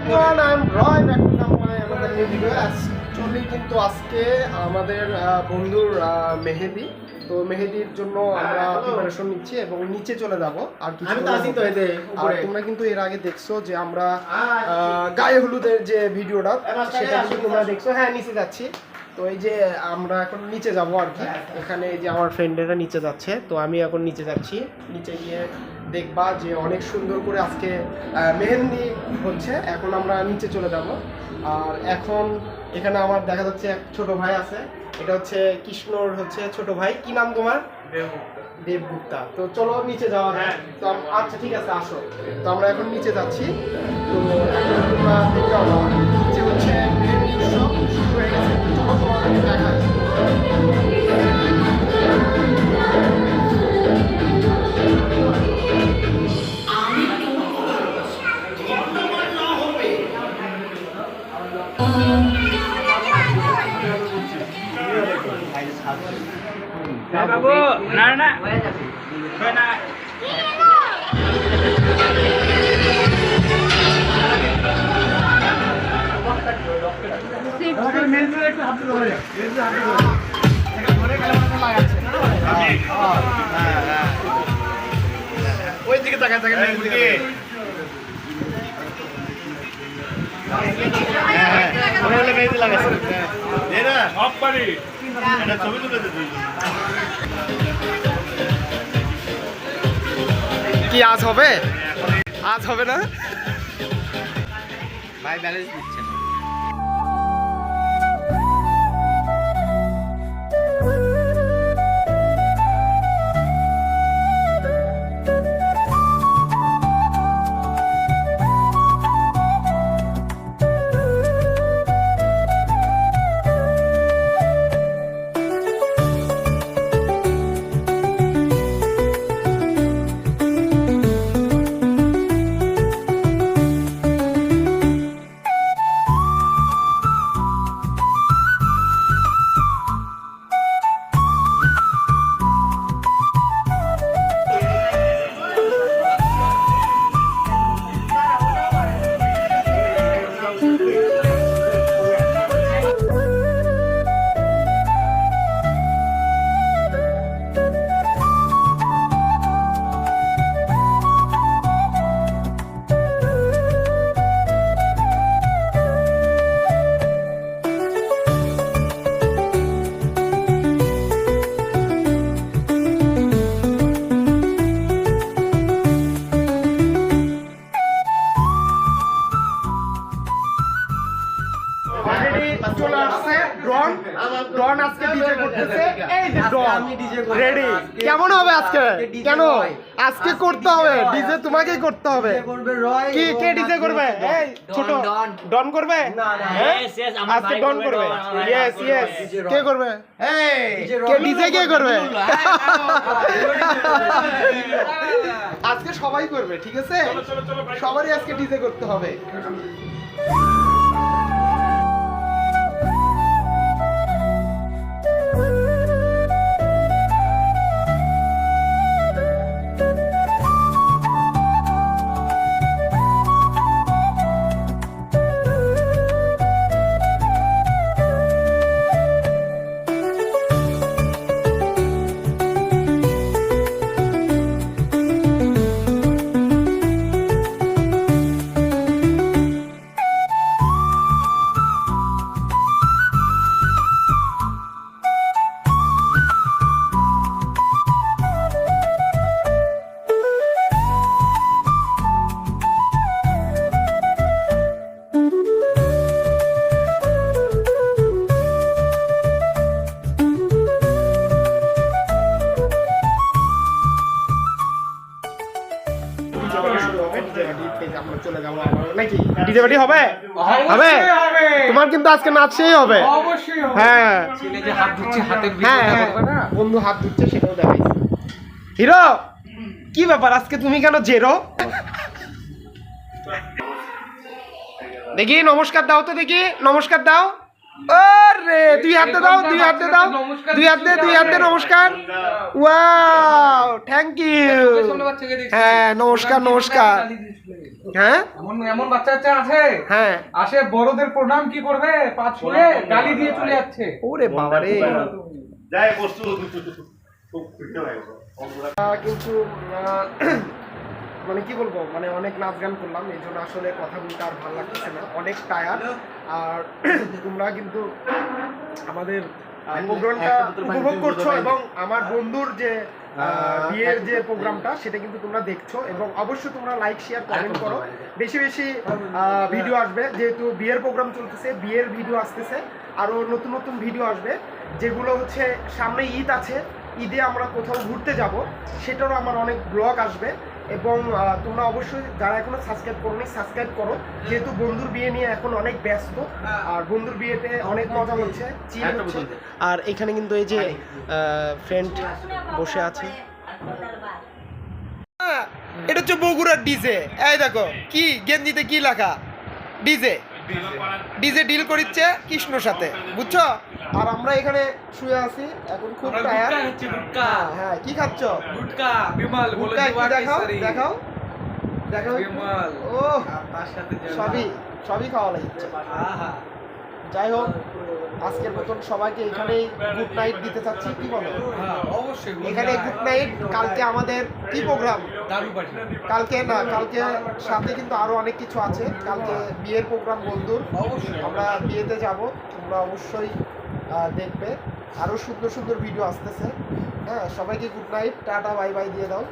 everyone, I'm Roy, back to another new video. Actually কিন্তু আজকে আমাদের বন্ধুর মেহেদি, তো মেহেদির জন্য আমরা প্রিপারেশন নিচ্ছি এবং নিচে চলে যাব। আর কিছু আর তোমরা কিন্তু এর আগে দেখছো যে আমরা গায়ে হলুদের যে ভিডিওটা সেটা কিন্তু তোমরা দেখছো। হ্যাঁ, নিচে যাচ্ছি। তো এই যে আমরা এখন নিচে যাব আর কি। এখানে এই যে আমার ফ্রেন্ডেরা নিচে যাচ্ছে, তো আমি এখন নিচে যাচ্ছি। নিচে গিয়ে দেখবা যে অনেক সুন্দর করে আজকে মেহেন্দি হচ্ছে। এখন আমরা নিচে চলে যাব। আর এখন এখানে আমার দেখা যাচ্ছে এক ছোট ভাই আছে, এটা হচ্ছে কৃষ্ণর হচ্ছে ছোট ভাই। কি নাম তোমার? দেবগুপ্তা। তো চলো নিচে যাওয়া যায়। তো আচ্ছা ঠিক আছে, আসো। তো আমরা এখন নিচে যাচ্ছি। তো এখন তোমরা দেখতে পাবো নিচে হচ্ছে মেহেন্দি উৎসব শুরু হয়ে গেছে। চলো তোমাদেরকে দেখাই। বাবু না না না ওই দিকে তাকায় তাকায় মেহেন্দি লাগাইছে। কি আজ হবে? আজ হবে না ভাই, ব্যালেন্স দিচ্ছে না। ডন আজকে ডিজে করতেছে। এই যে ডন রেডি। কেমন হবে আজকে? কেন আজকে করতে হবে ডিজে? তোমাকেই করতে হবে। কি কে ডিজে করবে? এই ছোট ডন করবে? আজকে ডন করবে। Yes yes. কে করবে? এই কে ডিজে কে করবে? আজকে সবাই করবে, ঠিক আছে? সবারই আজকে ডিজে করতে হবে। ডিজে পার্টি হবে? হবে? তোমার কিন্তু আজকে নাচতেই হবে। হ্যাঁ, বন্ধু হাত ধুচ্ছে সেটাও দেখাই। হিরো, কি ব্যাপার আজকে তুমি কেন জেরো? দেখি নমস্কার দাও তো, দেখি নমস্কার দাও। আরে দুই হাতে দাও, দুই হাতে দাও, দুই হাতে নমস্কার। Wow, thank you. হ্যাঁ, নমস্কার নমস্কার। হ্যাঁ এমন বাচ্চা বাচ্চা আছে হ্যাঁ আসে বড়দের প্রণাম কি করবে পা ছুঁড়ে গালি দিয়ে চলে যাচ্ছে। ওরে বাবা রে যাই বস্তু কিন্তু মানে কি বলবো, মানে অনেক নাচ গান করলাম, এই জন্য আসলে কথা বলতে আর ভালো লাগতেছে না, অনেক টায়ার। আর তোমরা কিন্তু আমাদের প্রোগ্রামটা উপভোগ করছো এবং আমার বন্ধুর যে বিয়ের যে প্রোগ্রামটা সেটা কিন্তু তোমরা দেখছো, এবং অবশ্যই তোমরা লাইক শেয়ার কমেন্ট করো, বেশি বেশি ভিডিও আসবে, যেহেতু বিয়ের প্রোগ্রাম চলতেছে, বিয়ের ভিডিও আসতেছে, আরও নতুন নতুন ভিডিও আসবে, যেগুলো হচ্ছে সামনে ঈদ আছে, ঈদে আমরা কোথাও ঘুরতে যাব সেটারও আমার অনেক ব্লগ আসবে। এবং তোমরা অবশ্যই যারা এখনো সাবস্ক্রাইব করোনি সাবস্ক্রাইব করো, যেহেতু বন্ধুর বিয়ে নিয়ে এখন অনেক ব্যস্ত, আর বন্ধুর বিয়েতে অনেক মজা হচ্ছে, চিল হচ্ছে। আর এখানে কিন্তু এই যে ফ্রেন্ড বসে আছে, এটা হচ্ছে বগুড়ার ডিজে। এই দেখো কি গেঞ্জিতে কি লেখা, ডিজে ডিজে ডিল করিচ্ছে কৃষ্ণর সাথে, বুঝছো? আর আমরা এখানে শুয়ে আছি, এখন খুব টায়ার। হ্যাঁ কি খাচ্ছ? গুটকা বিমল বলে গুটকা কি দেখাও দেখাও দেখাও। বিমল ও তার সাথে সবই খাওয়া লাগছে। যাই হোক, আজকের মতন সবাইকে এখানেই গুড নাইট দিতে চাচ্ছি, কি বলো? অবশ্যই এখানে গুড নাইট। কালকে আমাদের কি প্রোগ্রাম? দারু পার্টি। কালকে না, কালকে সাথে কিন্তু আরো অনেক কিছু আছে। কালকে বিয়ের প্রোগ্রাম বন্ধুর, অবশ্যই আমরা বিয়েতে যাব, তোমরা অবশ্যই দেখবে, আরো সুন্দর সুন্দর ভিডিও আসতেছে। হ্যাঁ, সবাইকে good night, tata bye bye দিয়ে দাও।